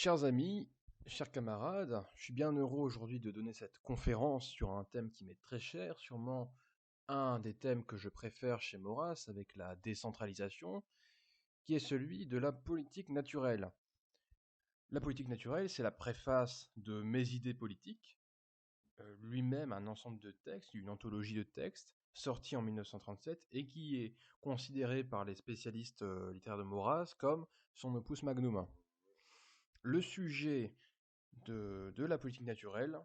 Chers amis, chers camarades, je suis bien heureux aujourd'hui de donner cette conférence sur un thème qui m'est très cher, sûrement un des thèmes que je préfère chez Maurras avec la décentralisation, qui est celui de la politique naturelle. La politique naturelle, c'est la préface de Mes idées politiques, lui-même un ensemble de textes, une anthologie de textes, sorti en 1937 et qui est considéré par les spécialistes littéraires de Maurras comme son opus magnum. Le sujet de la politique naturelle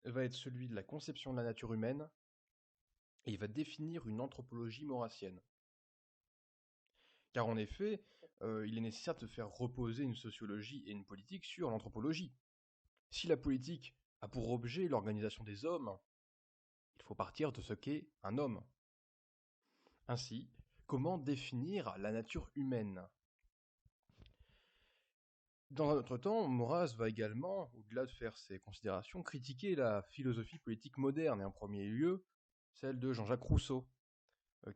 va être celui de la conception de la nature humaine et il va définir une anthropologie maurassienne. Car en effet, il est nécessaire de faire reposer une sociologie et une politique sur l'anthropologie. Si la politique a pour objet l'organisation des hommes, il faut partir de ce qu'est un homme. Ainsi, comment définir la nature humaine? Dans un autre temps, Maurras va également, au-delà de faire ses considérations, critiquer la philosophie politique moderne, et en premier lieu, celle de Jean-Jacques Rousseau,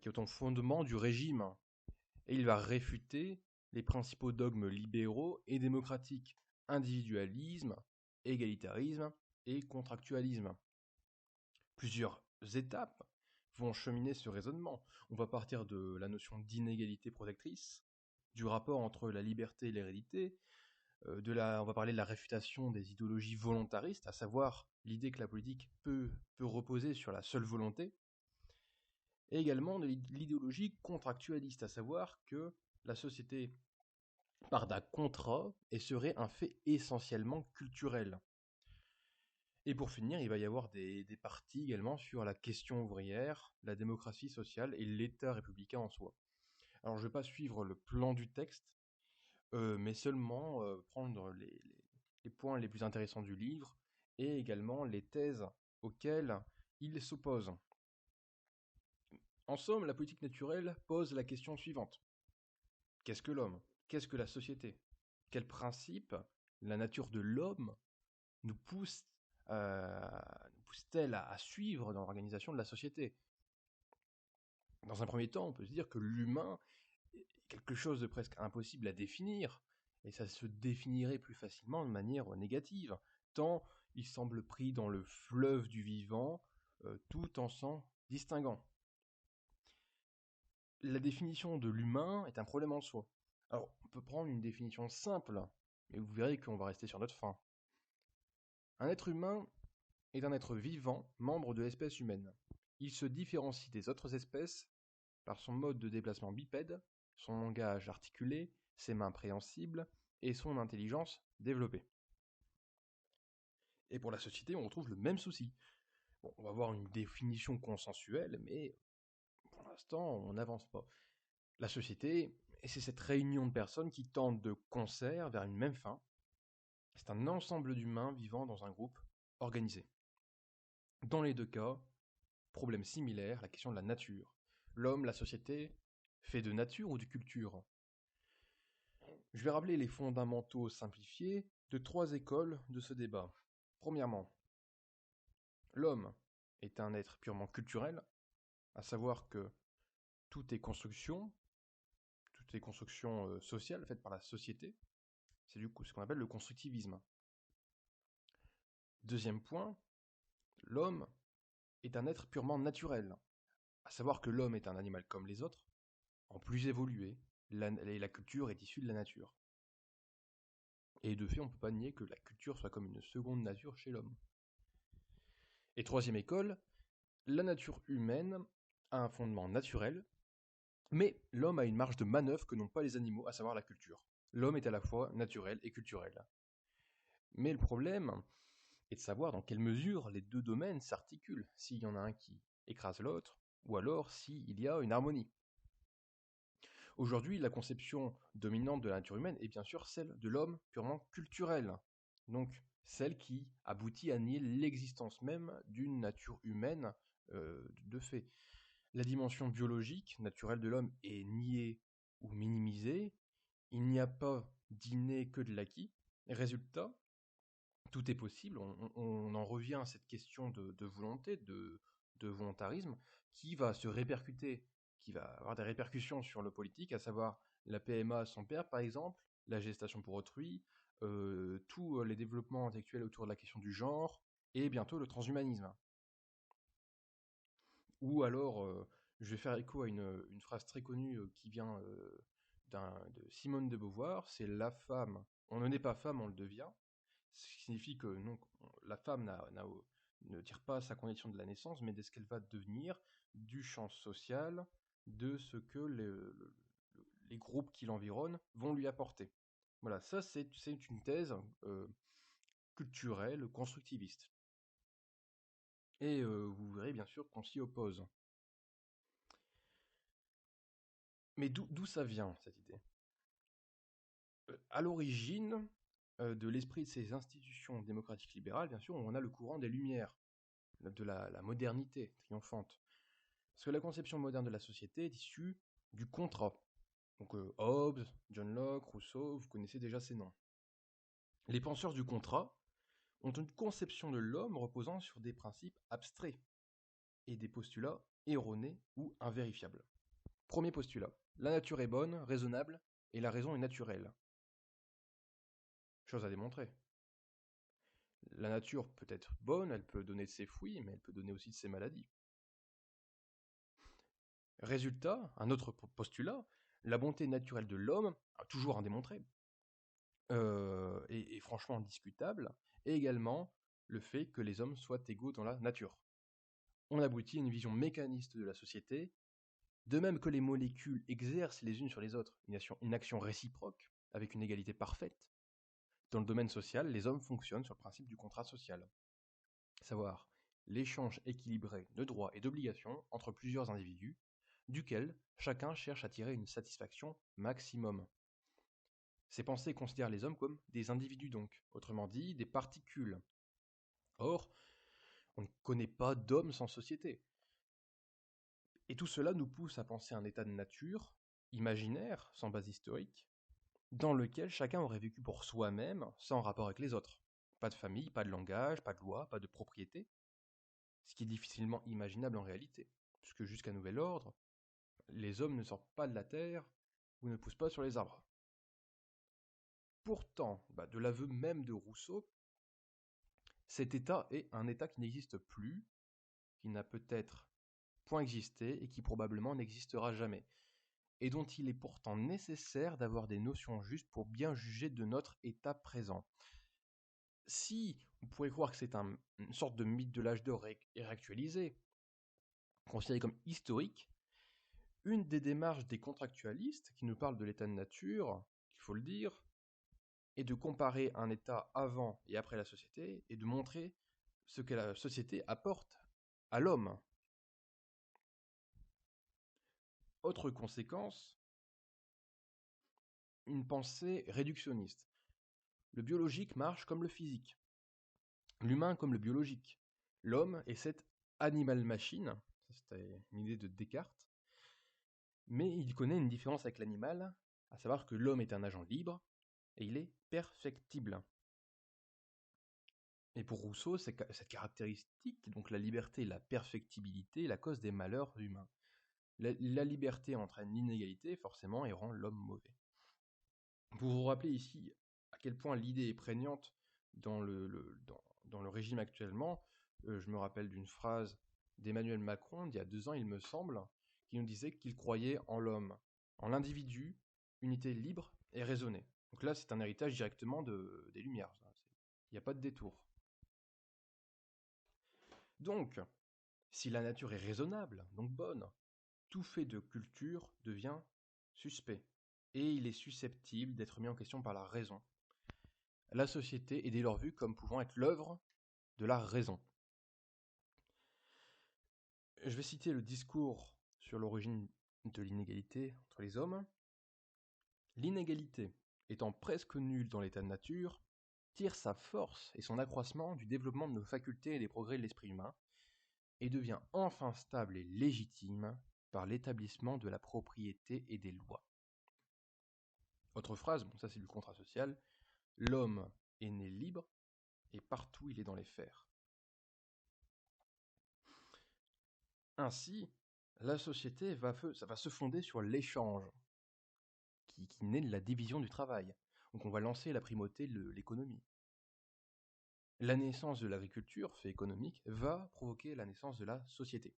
qui est au fondement du régime. Et il va réfuter les principaux dogmes libéraux et démocratiques, individualisme, égalitarisme et contractualisme. Plusieurs étapes vont cheminer ce raisonnement. On va partir de la notion d'inégalité protectrice, du rapport entre la liberté et l'hérédité, on va parler de la réfutation des idéologies volontaristes, à savoir l'idée que la politique peut reposer sur la seule volonté, et également de l'idéologie contractualiste, à savoir que la société part d'un contrat et serait un fait essentiellement culturel. Et pour finir, il va y avoir des parties également sur la question ouvrière, la démocratie sociale et l'État républicain en soi. Alors je ne vais pas suivre le plan du texte, mais seulement prendre les points les plus intéressants du livre et également les thèses auxquelles il s'oppose. En somme, la politique naturelle pose la question suivante. Qu'est-ce que l'homme? Qu'est-ce que la société? Quels principes la nature de l'homme nous pousse-t-elle à suivre dans l'organisation de la société? Dans un premier temps, on peut se dire que l'humain est quelque chose de presque impossible à définir, et ça se définirait plus facilement de manière négative, tant il semble pris dans le fleuve du vivant, tout en s'en distinguant. La définition de l'humain est un problème en soi. Alors, on peut prendre une définition simple, mais vous verrez qu'on va rester sur notre fin. Un être humain est un être vivant, membre de l'espèce humaine. Il se différencie des autres espèces par son mode de déplacement bipède, son langage articulé, ses mains préhensibles et son intelligence développée. Et pour la société, on retrouve le même souci. Bon, on va avoir une définition consensuelle, mais pour l'instant, on n'avance pas. La société, c'est cette réunion de personnes qui tentent de concert vers une même fin. C'est un ensemble d'humains vivant dans un groupe organisé. Dans les deux cas, problème similaire, la question de la nature. L'homme, la société, fait de nature ou de culture? Je vais rappeler les fondamentaux simplifiés de trois écoles de ce débat. Premièrement, l'homme est un être purement culturel, à savoir que tout est construction, sociale faite par la société. C'est du coup ce qu'on appelle le constructivisme. Deuxième point, l'homme est un être purement naturel, à savoir que l'homme est un animal comme les autres, en plus évolué, et la culture est issue de la nature. Et de fait, on ne peut pas nier que la culture soit comme une seconde nature chez l'homme. Et troisième école, la nature humaine a un fondement naturel, mais l'homme a une marge de manœuvre que n'ont pas les animaux, à savoir la culture. L'homme est à la fois naturel et culturel. Mais le problème est de savoir dans quelle mesure les deux domaines s'articulent, s'il y en a un qui écrase l'autre, ou alors s'il y a une harmonie. Aujourd'hui, la conception dominante de la nature humaine est bien sûr celle de l'homme purement culturel, donc celle qui aboutit à nier l'existence même d'une nature humaine de fait. La dimension biologique, naturelle de l'homme est niée ou minimisée, il n'y a pas d'inné que de l'acquis. Résultat, tout est possible, on en revient à cette question de volonté, de volontarisme, qui va se répercuter, qui va avoir des répercussions sur le politique, à savoir la PMA à son père par exemple, la gestation pour autrui, tous les développements intellectuels autour de la question du genre, et bientôt le transhumanisme. Ou alors, je vais faire écho à une phrase très connue qui vient de Simone de Beauvoir, c'est la femme, on ne naît pas femme, on le devient, ce qui signifie que non, la femme ne tire pas sa condition de la naissance, mais de ce qu'elle va devenir, du champ social, de ce que les groupes qui l'environnent vont lui apporter. Voilà, ça c'est une thèse culturelle, constructiviste. Et vous verrez bien sûr qu'on s'y oppose. Mais d'où ça vient, cette idée? À l'origine de l'esprit de ces institutions démocratiques libérales, bien sûr, on a le courant des Lumières, de la modernité triomphante. Parce que la conception moderne de la société est issue du contrat. Donc Hobbes, John Locke, Rousseau, vous connaissez déjà ces noms. Les penseurs du contrat ont une conception de l'homme reposant sur des principes abstraits et des postulats erronés ou invérifiables. Premier postulat. La nature est bonne, raisonnable, et la raison est naturelle. Chose à démontrer. La nature peut être bonne, elle peut donner de ses fruits, mais elle peut donner aussi de ses maladies. Résultat, un autre postulat, la bonté naturelle de l'homme, toujours indémontrée, et franchement discutable, et également le fait que les hommes soient égaux dans la nature. On aboutit à une vision mécaniste de la société, de même que les molécules exercent les unes sur les autres une action réciproque, avec une égalité parfaite. Dans le domaine social, les hommes fonctionnent sur le principe du contrat social, à savoir l'échange équilibré de droits et d'obligations entre plusieurs individus, duquel chacun cherche à tirer une satisfaction maximum. Ces pensées considèrent les hommes comme des individus donc, autrement dit des particules. Or, on ne connaît pas d'hommes sans société. Et tout cela nous pousse à penser un état de nature, imaginaire, sans base historique, dans lequel chacun aurait vécu pour soi-même, sans rapport avec les autres. Pas de famille, pas de langage, pas de loi, pas de propriété. Ce qui est difficilement imaginable en réalité, puisque jusqu'à nouvel ordre, les hommes ne sortent pas de la terre ou ne poussent pas sur les arbres. Pourtant, de l'aveu même de Rousseau, cet état est un état qui n'existe plus, qui n'a peut-être point existé et qui probablement n'existera jamais, et dont il est pourtant nécessaire d'avoir des notions justes pour bien juger de notre état présent. Si on pourrait croire que c'est une sorte de mythe de l'âge d'or réactualisé, considéré comme historique, une des démarches des contractualistes qui nous parlent de l'état de nature, il faut le dire, est de comparer un état avant et après la société et de montrer ce que la société apporte à l'homme. Autre conséquence, une pensée réductionniste. Le biologique marche comme le physique, l'humain comme le biologique. L'homme est cette animal-machine, c'était une idée de Descartes, mais il connaît une différence avec l'animal, à savoir que l'homme est un agent libre et il est perfectible. Et pour Rousseau, cette caractéristique, donc la liberté et la perfectibilité, est la cause des malheurs humains. La liberté entraîne l'inégalité, forcément, et rend l'homme mauvais. Pour vous rappeler ici à quel point l'idée est prégnante dans le régime actuellement, je me rappelle d'une phrase d'Emmanuel Macron d'il y a 2 ans, il me semble, qui nous disait qu'il croyait en l'homme, en l'individu, unité libre et raisonnée. Donc là, c'est un héritage directement des Lumières. Il n'y a pas de détour. Donc, si la nature est raisonnable, donc bonne, tout fait de culture devient suspect, et il est susceptible d'être mis en question par la raison. La société est dès lors vue comme pouvant être l'œuvre de la raison. Je vais citer le discours sur l'origine de l'inégalité entre les hommes. L'inégalité, étant presque nulle dans l'état de nature, tire sa force et son accroissement du développement de nos facultés et des progrès de l'esprit humain, et devient enfin stable et légitime par l'établissement de la propriété et des lois. Autre phrase, ça c'est du contrat social, l'homme est né libre et partout il est dans les fers. Ainsi, la société va se fonder sur l'échange, qui naît de la division du travail. Donc on va lancer la primauté de l'économie. La naissance de l'agriculture, fait économique, va provoquer la naissance de la société.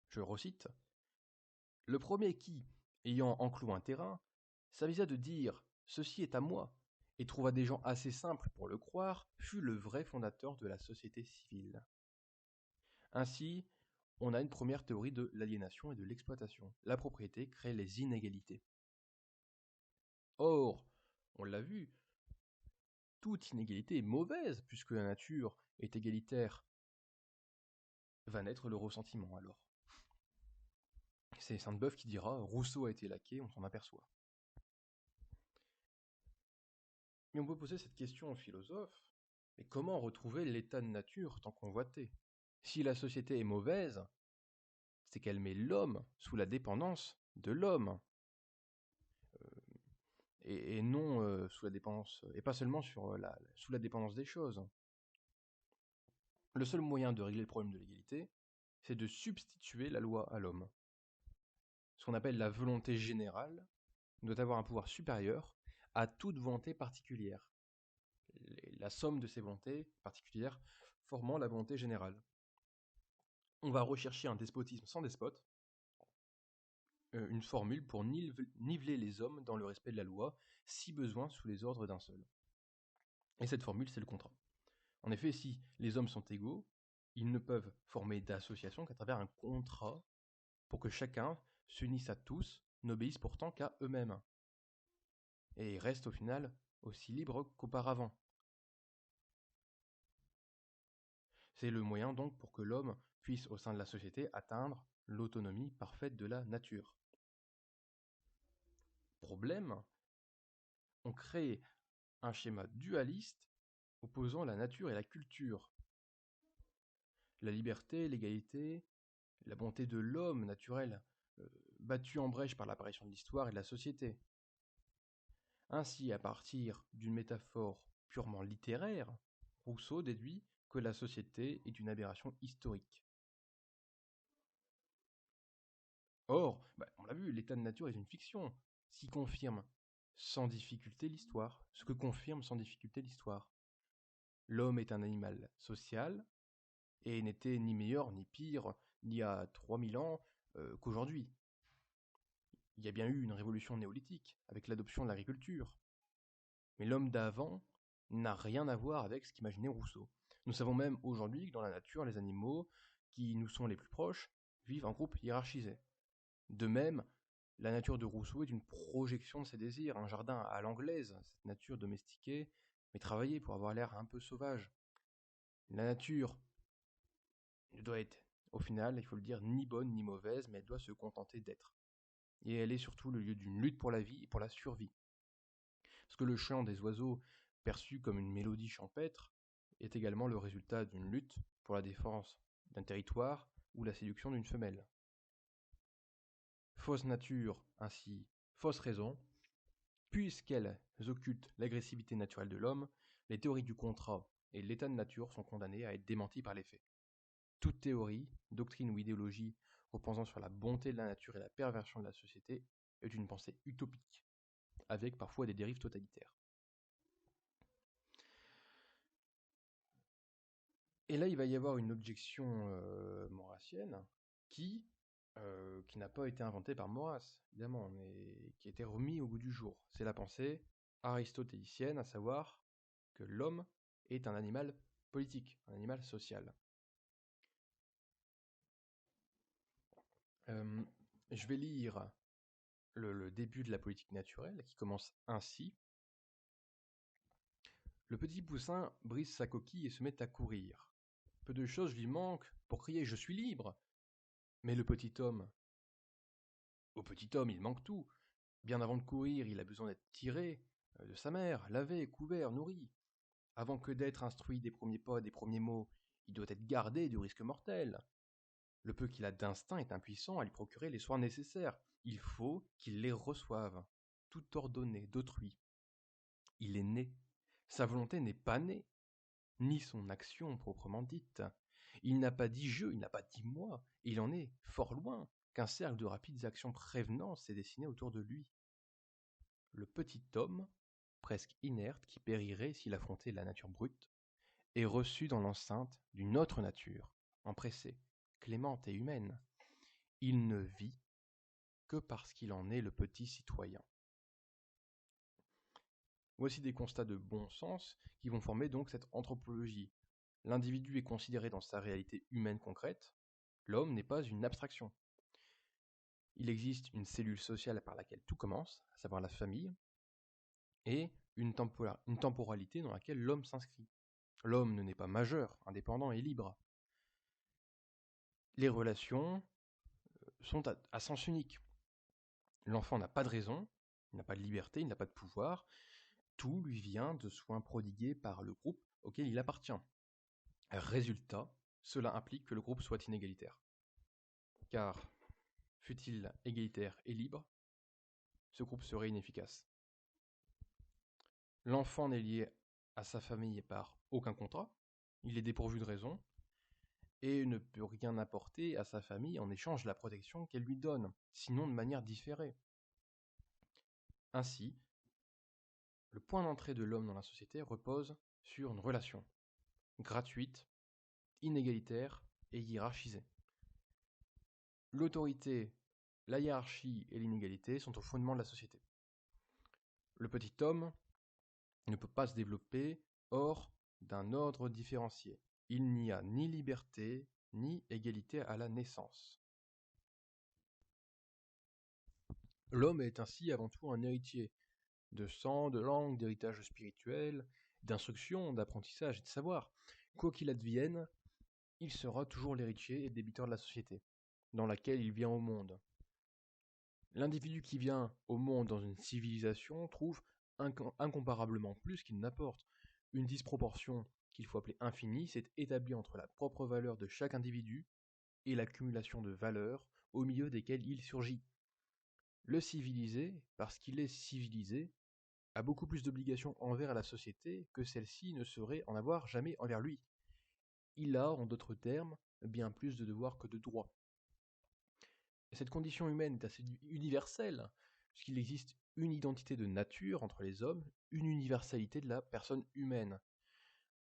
Je recite. Le premier qui, ayant enclos un terrain, s'avisa de dire « Ceci est à moi », et trouva des gens assez simples pour le croire, fut le vrai fondateur de la société civile. Ainsi, on a une première théorie de l'aliénation et de l'exploitation. La propriété crée les inégalités. Or, on l'a vu, toute inégalité est mauvaise, puisque la nature est égalitaire. Va naître le ressentiment alors. C'est Sainte-Beuve qui dira « Rousseau a été laqué, on s'en aperçoit ». Mais on peut poser cette question aux philosophes, mais comment retrouver l'état de nature tant convoité? Si la société est mauvaise, c'est qu'elle met l'homme sous la dépendance de l'homme, et non sous la dépendance, et pas seulement sous la dépendance des choses. Le seul moyen de régler le problème de l'égalité, c'est de substituer la loi à l'homme. Ce qu'on appelle la volonté générale doit avoir un pouvoir supérieur à toute volonté particulière. La somme de ces volontés particulières formant la volonté générale. On va rechercher un despotisme sans despote, une formule pour niveler les hommes dans le respect de la loi, si besoin sous les ordres d'un seul. Et cette formule, c'est le contrat. En effet, si les hommes sont égaux, ils ne peuvent former d'association qu'à travers un contrat pour que chacun s'unisse à tous, n'obéisse pourtant qu'à eux-mêmes. Et restent au final aussi libres qu'auparavant. C'est le moyen donc pour que l'homme puisse au sein de la société atteindre l'autonomie parfaite de la nature. Problème, on crée un schéma dualiste opposant la nature et la culture. La liberté, l'égalité, la bonté de l'homme naturel, battue en brèche par l'apparition de l'histoire et de la société. Ainsi, à partir d'une métaphore purement littéraire, Rousseau déduit que la société est une aberration historique. Or, on l'a vu, l'état de nature est une fiction, ce qui confirme sans difficulté l'histoire, ce que confirme sans difficulté l'histoire. L'homme est un animal social, et n'était ni meilleur ni pire, il y a 3000 ans qu'aujourd'hui. Il y a bien eu une révolution néolithique, avec l'adoption de l'agriculture. Mais l'homme d'avant n'a rien à voir avec ce qu'imaginait Rousseau. Nous savons même aujourd'hui que dans la nature, les animaux qui nous sont les plus proches vivent en groupe hiérarchisé. De même, la nature de Rousseau est une projection de ses désirs, un jardin à l'anglaise, cette nature domestiquée, mais travaillée pour avoir l'air un peu sauvage. La nature ne doit être, au final, il faut le dire, ni bonne ni mauvaise, mais elle doit se contenter d'être. Et elle est surtout le lieu d'une lutte pour la vie et pour la survie. Parce que le chant des oiseaux, perçu comme une mélodie champêtre, est également le résultat d'une lutte pour la défense d'un territoire ou la séduction d'une femelle. Fausse nature, ainsi fausse raison, puisqu'elles occultent l'agressivité naturelle de l'homme, les théories du contrat et l'état de nature sont condamnées à être démenties par les faits. Toute théorie, doctrine ou idéologie reposant sur la bonté de la nature et la perversion de la société est une pensée utopique, avec parfois des dérives totalitaires. Et là, il va y avoir une objection maurassienne qui n'a pas été inventée par Maurras, évidemment, mais qui a été remis au goût du jour. C'est la pensée aristotélicienne, à savoir que l'homme est un animal politique, un animal social. Je vais lire le début de la politique naturelle, qui commence ainsi. Le petit poussin brise sa coquille et se met à courir. Peu de choses lui manquent pour crier « Je suis libre !» Mais le petit homme, au petit homme, il manque tout. Bien avant de courir, il a besoin d'être tiré de sa mère, lavé, couvert, nourri. Avant que d'être instruit des premiers pas, des premiers mots, il doit être gardé du risque mortel. Le peu qu'il a d'instinct est impuissant à lui procurer les soins nécessaires. Il faut qu'il les reçoive, tout ordonné d'autrui. Il est né. Sa volonté n'est pas née, ni son action proprement dite. Il n'a pas dit je, il n'a pas dit moi, il en est fort loin qu'un cercle de rapides actions prévenantes s'est dessiné autour de lui. Le petit homme presque inerte, qui périrait s'il affrontait la nature brute, est reçu dans l'enceinte d'une autre nature, empressée, clémente et humaine. Il ne vit que parce qu'il en est le petit citoyen. Voici des constats de bon sens qui vont former donc cette anthropologie. L'individu est considéré dans sa réalité humaine concrète. L'homme n'est pas une abstraction. Il existe une cellule sociale par laquelle tout commence, à savoir la famille, et une temporalité dans laquelle l'homme s'inscrit. L'homme ne n'est pas majeur, indépendant et libre. Les relations sont à sens unique. L'enfant n'a pas de raison, il n'a pas de liberté, il n'a pas de pouvoir. Tout lui vient de soins prodigués par le groupe auquel il appartient. Résultat, cela implique que le groupe soit inégalitaire. Car, fût-il égalitaire et libre, ce groupe serait inefficace. L'enfant n'est lié à sa famille par aucun contrat, il est dépourvu de raison, et ne peut rien apporter à sa famille en échange de la protection qu'elle lui donne, sinon de manière différée. Ainsi, le point d'entrée de l'homme dans la société repose sur une relation gratuite, inégalitaire et hiérarchisée. L'autorité, la hiérarchie et l'inégalité sont au fondement de la société. Le petit homme ne peut pas se développer hors d'un ordre différencié. Il n'y a ni liberté ni égalité à la naissance. L'homme est ainsi avant tout un héritier de sang, de langue, d'héritage spirituel, d'instruction, d'apprentissage et de savoir. Quoi qu'il advienne, il sera toujours l'héritier et le débiteur de la société, dans laquelle il vient au monde. L'individu qui vient au monde dans une civilisation trouve incomparablement plus qu'il n'apporte. Une disproportion qu'il faut appeler infinie s'est établie entre la propre valeur de chaque individu et l'accumulation de valeurs au milieu desquelles il surgit. Le civilisé, parce qu'il est civilisé, a beaucoup plus d'obligations envers la société que celle-ci ne saurait en avoir jamais envers lui. Il a, en d'autres termes, bien plus de devoirs que de droits. Cette condition humaine est assez universelle, puisqu'il existe une identité de nature entre les hommes, une universalité de la personne humaine,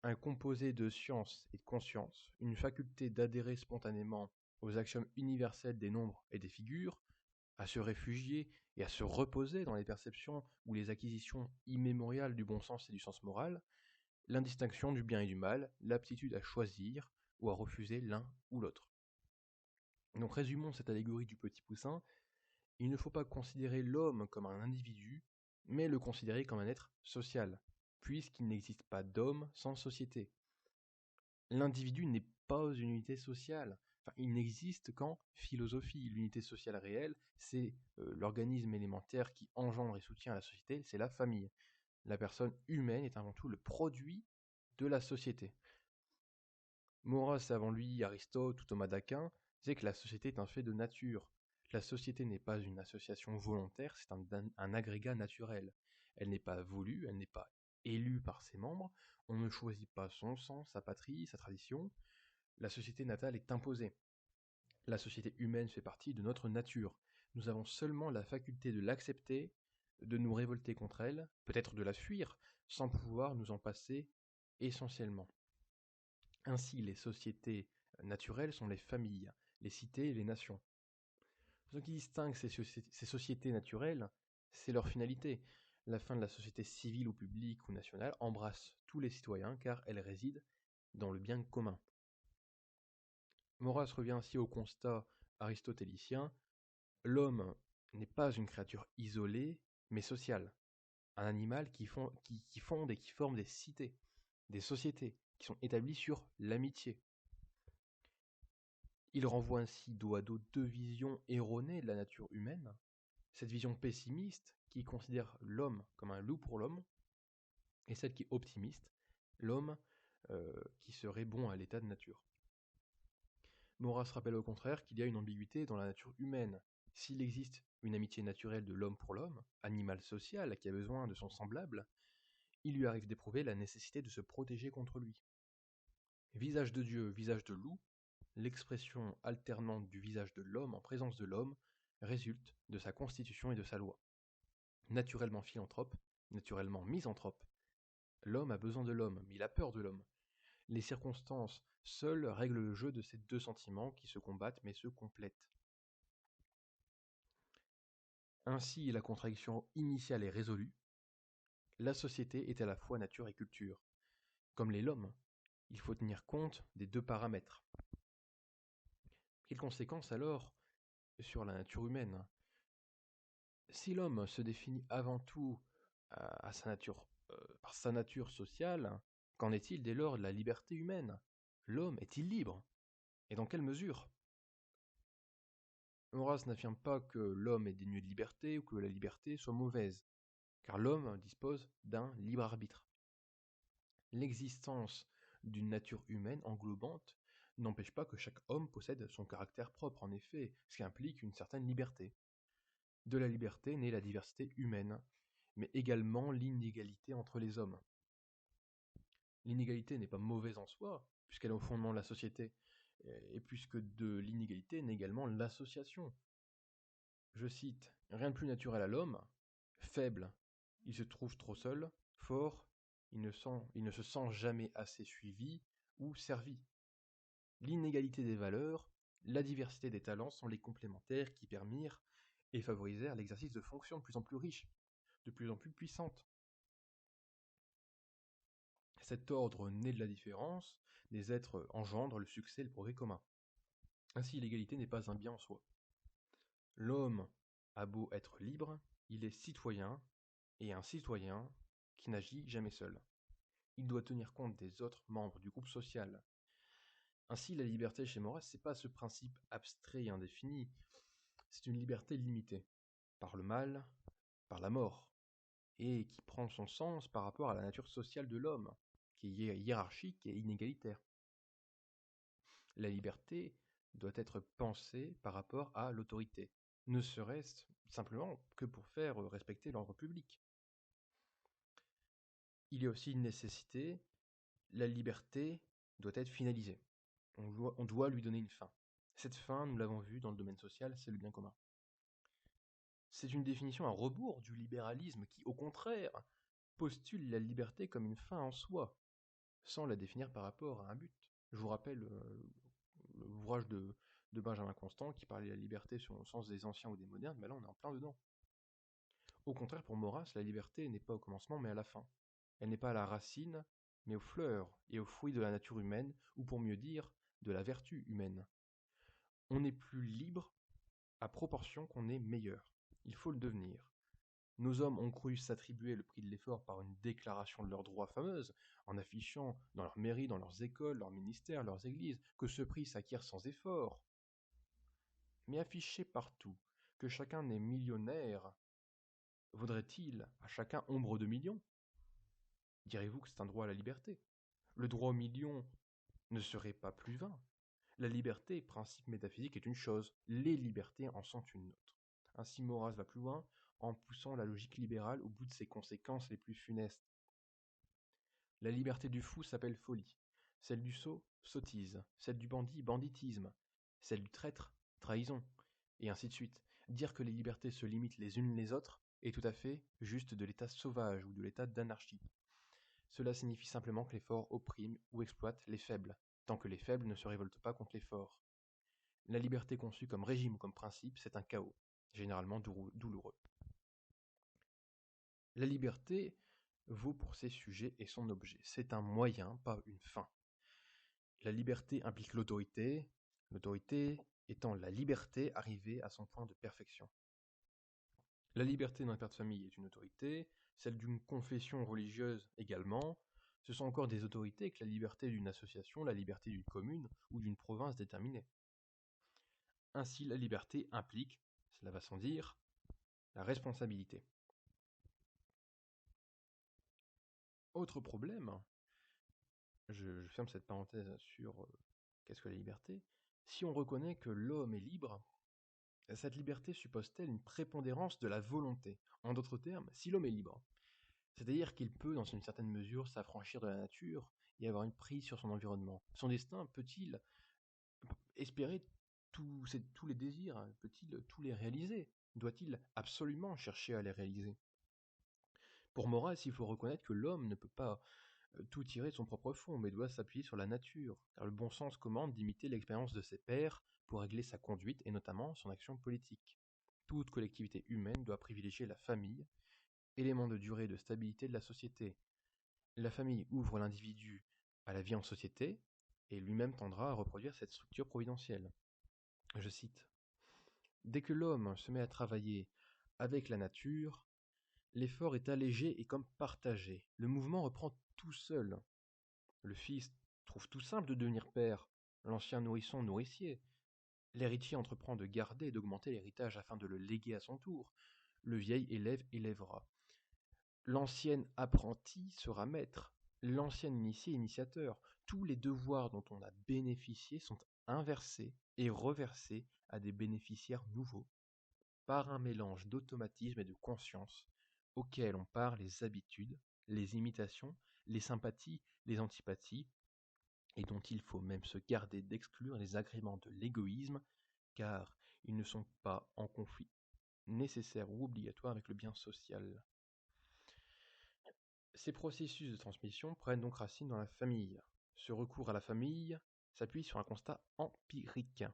un composé de science et de conscience, une faculté d'adhérer spontanément aux axiomes universels des nombres et des figures, à se réfugier et à se reposer dans les perceptions ou les acquisitions immémoriales du bon sens et du sens moral, l'indistinction du bien et du mal, l'aptitude à choisir ou à refuser l'un ou l'autre. Donc résumons cette allégorie du petit poussin. Il ne faut pas considérer l'homme comme un individu, mais le considérer comme un être social, puisqu'il n'existe pas d'homme sans société. L'individu n'est pas une unité sociale. Enfin, il n'existe qu'en philosophie. L'unité sociale réelle, c'est l'organisme élémentaire qui engendre et soutient la société, c'est la famille. La personne humaine est avant tout le produit de la société. Maurras, avant lui, Aristote ou Thomas d'Aquin, disaient que la société est un fait de nature. La société n'est pas une association volontaire, c'est un agrégat naturel. Elle n'est pas voulue, elle n'est pas élue par ses membres, on ne choisit pas son sang, sa patrie, sa tradition. La société natale est imposée. La société humaine fait partie de notre nature. Nous avons seulement la faculté de l'accepter, de nous révolter contre elle, peut-être de la fuir, sans pouvoir nous en passer essentiellement. Ainsi, les sociétés naturelles sont les familles, les cités et les nations. Ce qui distingue ces sociétés naturelles, c'est leur finalité. La fin de la société civile ou publique ou nationale embrasse tous les citoyens car elle réside dans le bien commun. Maurras revient ainsi au constat aristotélicien: l'homme n'est pas une créature isolée, mais sociale. Un animal qui fonde et qui forme des cités, des sociétés, qui sont établies sur l'amitié. Il renvoie ainsi dos à dos deux visions erronées de la nature humaine. Cette vision pessimiste, qui considère l'homme comme un loup pour l'homme, et celle qui est optimiste, l'homme qui serait bon à l'état de nature. Maurras rappelle au contraire qu'il y a une ambiguïté dans la nature humaine. S'il existe une amitié naturelle de l'homme pour l'homme, animal social qui a besoin de son semblable, il lui arrive d'éprouver la nécessité de se protéger contre lui. Visage de Dieu, visage de loup, l'expression alternante du visage de l'homme en présence de l'homme résulte de sa constitution et de sa loi. Naturellement philanthrope, naturellement misanthrope. L'homme a besoin de l'homme, mais il a peur de l'homme. Les circonstances seules règlent le jeu de ces deux sentiments qui se combattent mais se complètent. Ainsi, la contradiction initiale est résolue. La société est à la fois nature et culture. Comme l'est l'homme, il faut tenir compte des deux paramètres. Quelles conséquences alors sur la nature humaine? Si l'homme se définit avant tout à sa nature, par sa nature sociale, qu'en est-il dès lors de la liberté humaine? L'homme est-il libre? Et dans quelle mesure? Horace n'affirme pas que l'homme est dénué de liberté ou que la liberté soit mauvaise, car l'homme dispose d'un libre arbitre. L'existence d'une nature humaine englobante n'empêche pas que chaque homme possède son caractère propre, en effet, ce qui implique une certaine liberté. De la liberté naît la diversité humaine, mais également l'inégalité entre les hommes. L'inégalité n'est pas mauvaise en soi, puisqu'elle est au fondement de la société, et puisque de l'inégalité naît également l'association. Je cite, rien de plus naturel à l'homme, faible, il se trouve trop seul, fort, il ne se sent jamais assez suivi ou servi. L'inégalité des valeurs, la diversité des talents sont les complémentaires qui permirent et favorisèrent l'exercice de fonctions de plus en plus riches, de plus en plus puissantes. Cet ordre né de la différence des êtres engendre le succès et le progrès commun. Ainsi, l'égalité n'est pas un bien en soi. L'homme a beau être libre, il est citoyen, et un citoyen qui n'agit jamais seul. Il doit tenir compte des autres membres du groupe social. Ainsi, la liberté chez Maurras, c'est pas ce principe abstrait et indéfini, c'est une liberté limitée, par le mal, par la mort, et qui prend son sens par rapport à la nature sociale de l'homme, qui est hiérarchique et inégalitaire. La liberté doit être pensée par rapport à l'autorité, ne serait-ce simplement que pour faire respecter l'ordre public. Il y a aussi une nécessité, la liberté doit être finalisée. On doit lui donner une fin. Cette fin, nous l'avons vu dans le domaine social, c'est le bien commun. C'est une définition à rebours du libéralisme qui, au contraire, postule la liberté comme une fin en soi, sans la définir par rapport à un but. Je vous rappelle l'ouvrage de Benjamin Constant qui parlait de la liberté sur le sens des anciens ou des modernes, mais là on est en plein dedans. Au contraire, pour Maurras, la liberté n'est pas au commencement mais à la fin. Elle n'est pas à la racine, mais aux fleurs et aux fruits de la nature humaine, ou pour mieux dire, de la vertu humaine. On n'est plus libre à proportion qu'on est meilleur. Il faut le devenir. Nos hommes ont cru s'attribuer le prix de l'effort par une déclaration de leurs droits fameuse, en affichant dans leurs mairies, dans leurs écoles, leurs ministères, leurs églises, que ce prix s'acquiert sans effort. Mais afficher partout que chacun est millionnaire, vaudrait-il à chacun ombre de millions? Direz-vous que c'est un droit à la liberté? Le droit au million ne serait pas plus vain? La liberté, principe métaphysique, est une chose, les libertés en sont une autre. Ainsi Maurras va plus loin en poussant la logique libérale au bout de ses conséquences les plus funestes. La liberté du fou s'appelle folie, celle du sot, sottise, celle du bandit, banditisme, celle du traître, trahison, et ainsi de suite. Dire que les libertés se limitent les unes les autres est tout à fait juste de l'état sauvage ou de l'état d'anarchie. Cela signifie simplement que les forts oppriment ou exploitent les faibles, tant que les faibles ne se révoltent pas contre les forts. La liberté conçue comme régime ou comme principe, c'est un chaos, généralement douloureux. La liberté vaut pour ses sujets et son objet. C'est un moyen, pas une fin. La liberté implique l'autorité étant la liberté arrivée à son point de perfection. La liberté d'un père de famille est une autorité, celle d'une confession religieuse également. Ce sont encore des autorités que la liberté d'une association, la liberté d'une commune ou d'une province déterminée. Ainsi, la liberté implique, cela va sans dire, la responsabilité. Autre problème, je ferme cette parenthèse sur qu'est-ce que la liberté. Si on reconnaît que l'homme est libre, cette liberté suppose-t-elle une prépondérance de la volonté? En d'autres termes, si l'homme est libre, c'est-à-dire qu'il peut, dans une certaine mesure, s'affranchir de la nature et avoir une prise sur son environnement, son destin peut-il espérer tous les désirs? Peut-il tous les réaliser? Doit-il absolument chercher à les réaliser? Pour Maurras, il faut reconnaître que l'homme ne peut pas tout tirer de son propre fond, mais doit s'appuyer sur la nature, car le bon sens commande d'imiter l'expérience de ses pairs pour régler sa conduite et notamment son action politique. Toute collectivité humaine doit privilégier la famille, élément de durée et de stabilité de la société. La famille ouvre l'individu à la vie en société, et lui-même tendra à reproduire cette structure providentielle. Je cite: Dès que l'homme se met à travailler avec la nature, l'effort est allégé et comme partagé. Le mouvement reprend tout seul. Le fils trouve tout simple de devenir père, l'ancien nourrisson nourricier. L'héritier entreprend de garder et d'augmenter l'héritage afin de le léguer à son tour. Le vieil élève élèvera. L'ancien apprenti sera maître, l'ancien initié initiateur. Tous les devoirs dont on a bénéficié sont inversés et reversés à des bénéficiaires nouveaux, par un mélange d'automatisme et de conscience, auquel on part les habitudes, les imitations, les sympathies, les antipathies, et dont il faut même se garder d'exclure les agréments de l'égoïsme, car ils ne sont pas en conflit nécessaire ou obligatoire avec le bien social. Ces processus de transmission prennent donc racine dans la famille. Ce recours à la famille s'appuie sur un constat empirique.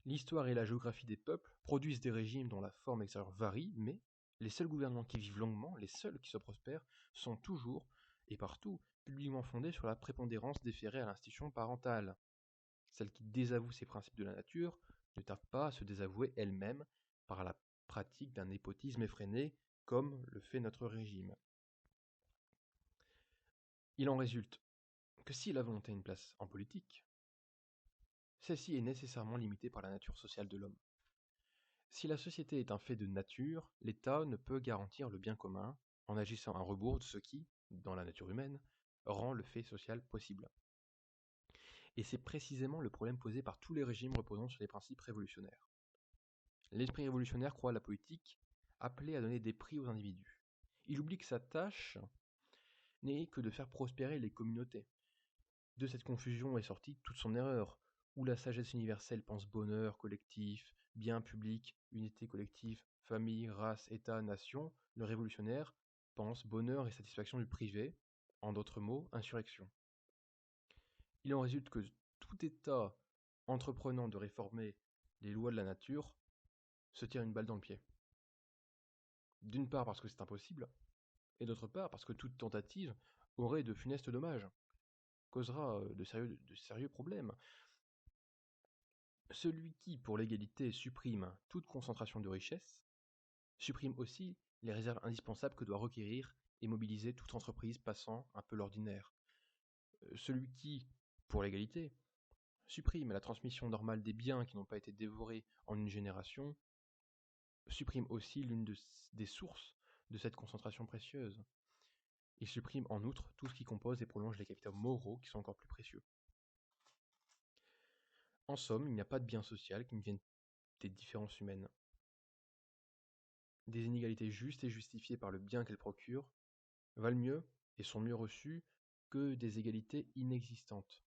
L'histoire et la géographie des peuples produisent des régimes dont la forme extérieure varie, mais les seuls gouvernements qui vivent longuement, les seuls qui soient prospères, sont toujours et partout publiquement fondés sur la prépondérance déférée à l'institution parentale. Celles qui désavouent ces principes de la nature ne tardent pas à se désavouer elles-mêmes par la pratique d'un népotisme effréné, comme le fait notre régime. Il en résulte que si la volonté a une place en politique, celle-ci est nécessairement limitée par la nature sociale de l'homme. Si la société est un fait de nature, l'État ne peut garantir le bien commun en agissant à rebours de ce qui, dans la nature humaine, rend le fait social possible. Et c'est précisément le problème posé par tous les régimes reposant sur des principes révolutionnaires. L'esprit révolutionnaire croit à la politique appelée à donner des prix aux individus. Il oublie que sa tâche n'est que de faire prospérer les communautés. De cette confusion est sortie toute son erreur, où la sagesse universelle pense bonheur collectif, bien public, unité collective, famille, race, État, nation, le révolutionnaire pense bonheur et satisfaction du privé, en d'autres mots, insurrection. Il en résulte que tout État entreprenant de réformer les lois de la nature se tire une balle dans le pied. D'une part parce que c'est impossible, et d'autre part parce que toute tentative aurait de funestes dommages, causera de sérieux problèmes. Celui qui, pour l'égalité, supprime toute concentration de richesse, supprime aussi les réserves indispensables que doit requérir et mobiliser toute entreprise passant un peu l'ordinaire. Celui qui, pour l'égalité, supprime la transmission normale des biens qui n'ont pas été dévorés en une génération, supprime aussi des sources de cette concentration précieuse. Il supprime en outre tout ce qui compose et prolonge les capitaux moraux qui sont encore plus précieux. En somme, il n'y a pas de bien social qui ne vienne des différences humaines. Des inégalités justes et justifiées par le bien qu'elles procurent valent mieux et sont mieux reçues que des égalités inexistantes.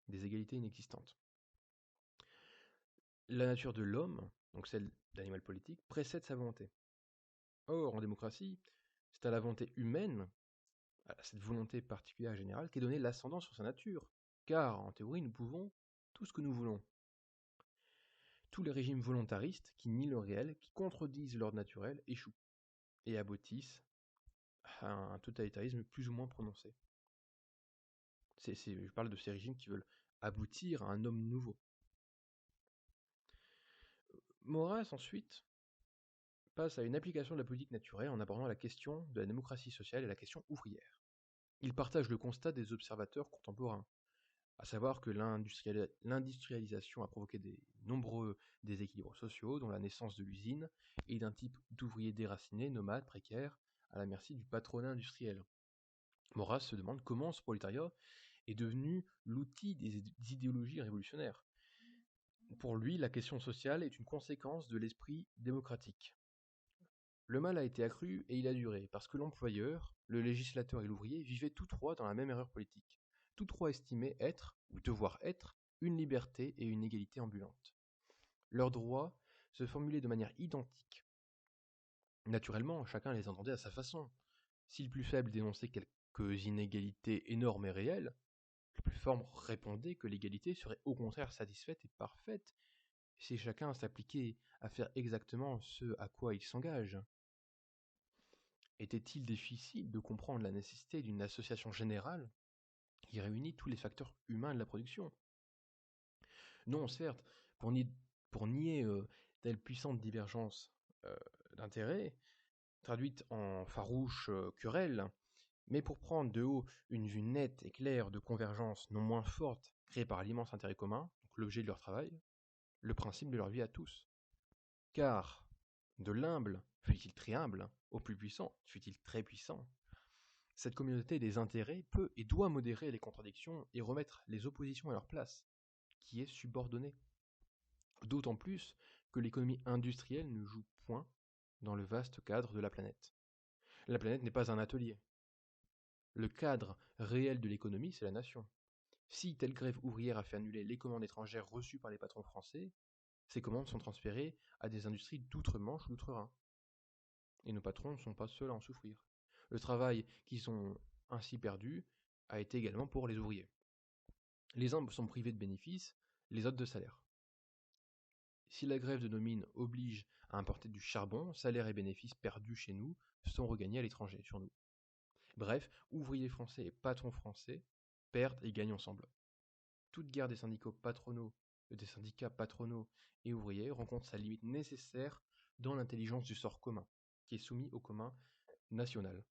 Des égalités inexistantes. La nature de l'homme, donc celle d'animal politique, précède sa volonté. Or, en démocratie, c'est à la volonté humaine, à cette volonté particulière et générale, qu'est donnée l'ascendant sur sa nature, car, en théorie, nous pouvons tout ce que nous voulons. Tous les régimes volontaristes, qui nient le réel, qui contredisent l'ordre naturel, échouent, et aboutissent à un totalitarisme plus ou moins prononcé. Je parle de ces régimes qui veulent aboutir à un homme nouveau. Maurras, ensuite, passe à une application de la politique naturelle en abordant la question de la démocratie sociale et la question ouvrière. Il partage le constat des observateurs contemporains, à savoir que l'industrialisation a provoqué des nombreux déséquilibres sociaux, dont la naissance de l'usine et d'un type d'ouvriers déracinés, nomades, précaires, à la merci du patronat industriel. Maurras se demande comment ce prolétariat est devenu l'outil des idéologies révolutionnaires. Pour lui, la question sociale est une conséquence de l'esprit démocratique. Le mal a été accru et il a duré, parce que l'employeur, le législateur et l'ouvrier vivaient tous trois dans la même erreur politique. Tous trois estimaient être, ou devoir être, une liberté et une égalité ambulante. Leurs droits se formulaient de manière identique. Naturellement, chacun les entendait à sa façon. Si le plus faible dénonçait quelques inégalités énormes et réelles, le plus fort répondait que l'égalité serait au contraire satisfaite et parfaite si chacun s'appliquait à faire exactement ce à quoi il s'engage. Était-il difficile de comprendre la nécessité d'une association générale qui réunit tous les facteurs humains de la production? Non, certes, pour nier, pour nier telle puissante divergence euh, d'intérêts, traduite en farouche querelle, mais pour prendre de haut une vue nette et claire de convergence non moins forte créée par l'immense intérêt commun, donc l'objet de leur travail, le principe de leur vie à tous. Car, de l'humble, fut-il très humble, au plus puissant, fut-il très puissant, cette communauté des intérêts peut et doit modérer les contradictions et remettre les oppositions à leur place, qui est subordonnée. D'autant plus que l'économie industrielle ne joue point dans le vaste cadre de la planète. La planète n'est pas un atelier. Le cadre réel de l'économie, c'est la nation. Si telle grève ouvrière a fait annuler les commandes étrangères reçues par les patrons français, ces commandes sont transférées à des industries d'outre-Manche ou d'outre-Rhin. Et nos patrons ne sont pas seuls à en souffrir. Le travail qu'ils ont ainsi perdu a été également pour les ouvriers. Les uns sont privés de bénéfices, les autres de salaire. Si la grève de nos mines oblige à importer du charbon, salaires et bénéfices perdus chez nous sont regagnés à l'étranger, sur nous. Bref, ouvriers français et patrons français perdent et gagnent ensemble. Toute guerre des syndicats patronaux et ouvriers rencontre sa limite nécessaire dans l'intelligence du sort commun, qui est soumis au commun national.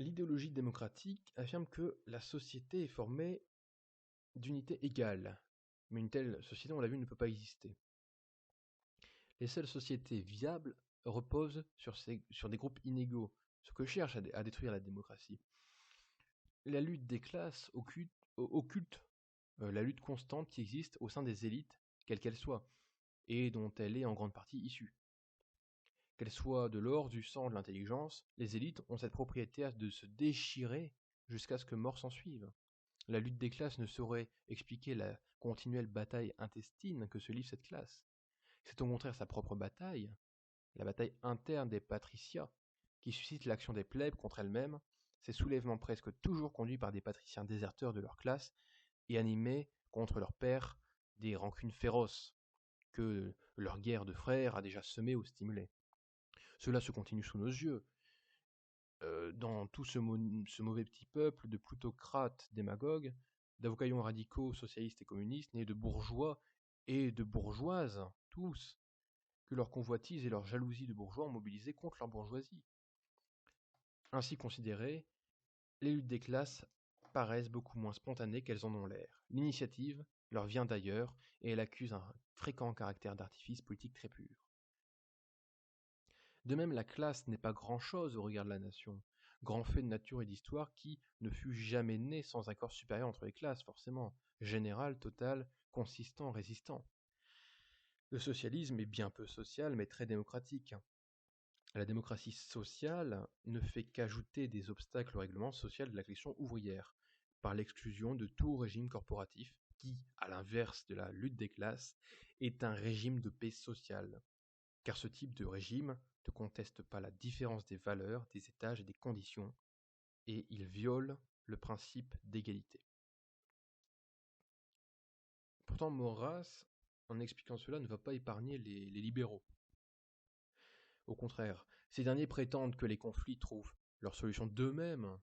L'idéologie démocratique affirme que la société est formée d'unités égales, mais une telle société, on l'a vu, ne peut pas exister. Les seules sociétés viables reposent sur des groupes inégaux, ce que cherche à détruire la démocratie. La lutte des classes occulte la lutte constante qui existe au sein des élites, quelles qu'elles soient, et dont elle est en grande partie issue. Qu'elles soient de l'or, du sang, de l'intelligence, les élites ont cette propriété de se déchirer jusqu'à ce que mort s'en suive. La lutte des classes ne saurait expliquer la continuelle bataille intestine que se livre cette classe. C'est au contraire sa propre bataille, la bataille interne des patriciats, qui suscite l'action des plèbes contre elles-mêmes, ces soulèvements presque toujours conduits par des patriciens déserteurs de leur classe et animés contre leurs pairs des rancunes féroces que leur guerre de frères a déjà semées ou stimulées. Cela se continue sous nos yeux, dans tout ce mauvais petit peuple de plutocrates démagogues, d'avocaillons radicaux, socialistes et communistes, nés de bourgeois et de bourgeoises, tous, que leur convoitise et leur jalousie de bourgeois ont mobilisé contre leur bourgeoisie. Ainsi considérées, les luttes des classes paraissent beaucoup moins spontanées qu'elles en ont l'air. L'initiative leur vient d'ailleurs et elle accuse un fréquent caractère d'artifice politique très pur. De même, la classe n'est pas grand-chose au regard de la nation, grand fait de nature et d'histoire qui ne fut jamais né sans accord supérieur entre les classes, forcément, général, total, consistant, résistant. Le socialisme est bien peu social, mais très démocratique. La démocratie sociale ne fait qu'ajouter des obstacles au règlement social de la question ouvrière, par l'exclusion de tout régime corporatif qui, à l'inverse de la lutte des classes, est un régime de paix sociale. Car ce type de régime ne conteste pas la différence des valeurs, des étages et des conditions, et il viole le principe d'égalité. Pourtant, Maurras, en expliquant cela, ne va pas épargner les libéraux. Au contraire, ces derniers prétendent que les conflits trouvent leur solution d'eux-mêmes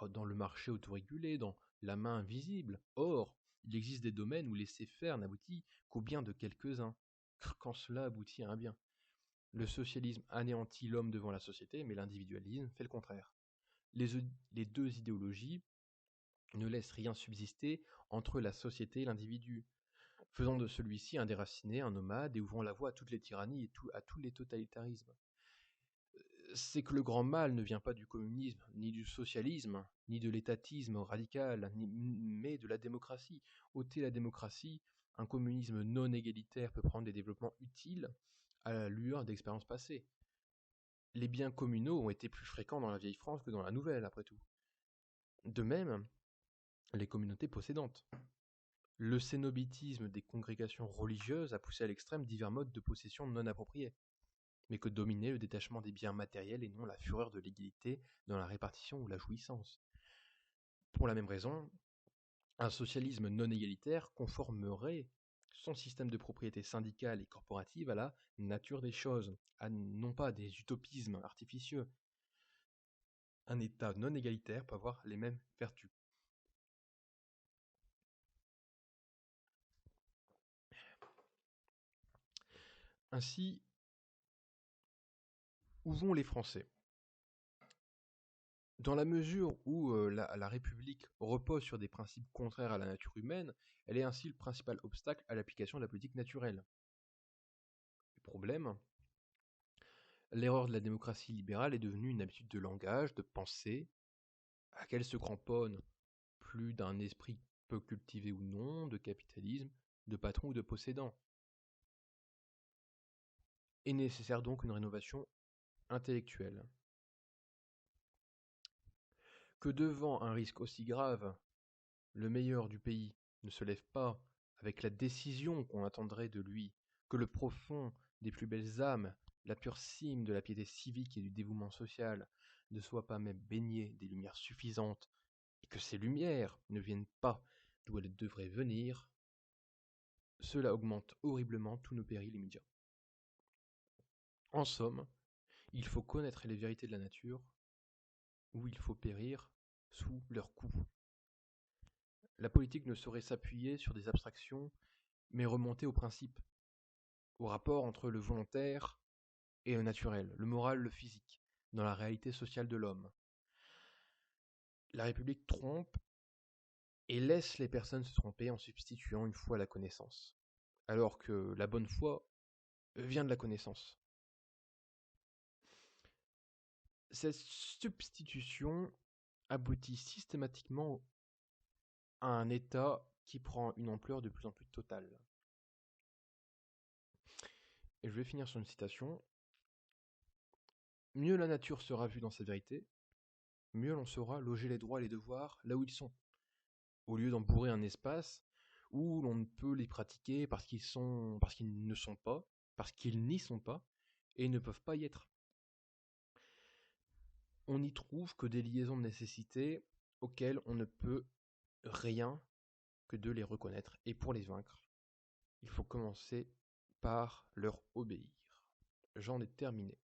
dans le marché autorégulé, dans la main invisible. Or, il existe des domaines où laisser-faire n'aboutit qu'au bien de quelques-uns, quand cela aboutit à un bien. Le socialisme anéantit l'homme devant la société, mais l'individualisme fait le contraire. Les deux idéologies ne laissent rien subsister entre la société et l'individu, faisant de celui-ci un déraciné, un nomade et ouvrant la voie à toutes les tyrannies et à tous les totalitarismes. C'est que le grand mal ne vient pas du communisme, ni du socialisme, ni de l'étatisme radical, mais de la démocratie. Ôter la démocratie, un communisme non égalitaire peut prendre des développements utiles à la lueur d'expériences passées. Les biens communaux ont été plus fréquents dans la vieille France que dans la nouvelle, après tout. De même, les communautés possédantes. Le cénobitisme des congrégations religieuses a poussé à l'extrême divers modes de possession non appropriés, mais que dominait le détachement des biens matériels et non la fureur de l'égalité dans la répartition ou la jouissance. Pour la même raison, un socialisme non égalitaire conformerait son système de propriété syndicale et corporative à la nature des choses, non pas des utopismes artificieux. Un État non égalitaire peut avoir les mêmes vertus. Ainsi, où vont les Français? Dans la mesure où la République repose sur des principes contraires à la nature humaine, elle est ainsi le principal obstacle à l'application de la politique naturelle. Le problème, l'erreur de la démocratie libérale est devenue une habitude de langage, de pensée, à laquelle se cramponne plus d'un esprit peu cultivé ou non, de capitalisme, de patron ou de possédant. Est nécessaire donc une rénovation intellectuelle. Que devant un risque aussi grave, le meilleur du pays ne se lève pas avec la décision qu'on attendrait de lui, que le profond des plus belles âmes, la pure cime de la piété civique et du dévouement social, ne soit pas même baigné des lumières suffisantes, et que ces lumières ne viennent pas d'où elles devraient venir, cela augmente horriblement tous nos périls immédiats. En somme, il faut connaître les vérités de la nature, ou il faut périr sous leur coup. La politique ne saurait s'appuyer sur des abstractions, mais remonter aux principes, au rapport entre le volontaire et le naturel, le moral, le physique, dans la réalité sociale de l'homme. La République trompe et laisse les personnes se tromper en substituant une foi à la connaissance, alors que la bonne foi vient de la connaissance. Cette substitution aboutit systématiquement à un état qui prend une ampleur de plus en plus totale. Et je vais finir sur une citation. Mieux la nature sera vue dans sa vérité, mieux l'on saura loger les droits et les devoirs là où ils sont, au lieu d'en bourrer un espace où l'on ne peut les pratiquer parce qu'ils ne sont pas, parce qu'ils n'y sont pas, et ne peuvent pas y être. On n'y trouve que des liaisons de nécessité auxquelles on ne peut rien que de les reconnaître, et pour les vaincre, il faut commencer par leur obéir. J'en ai terminé.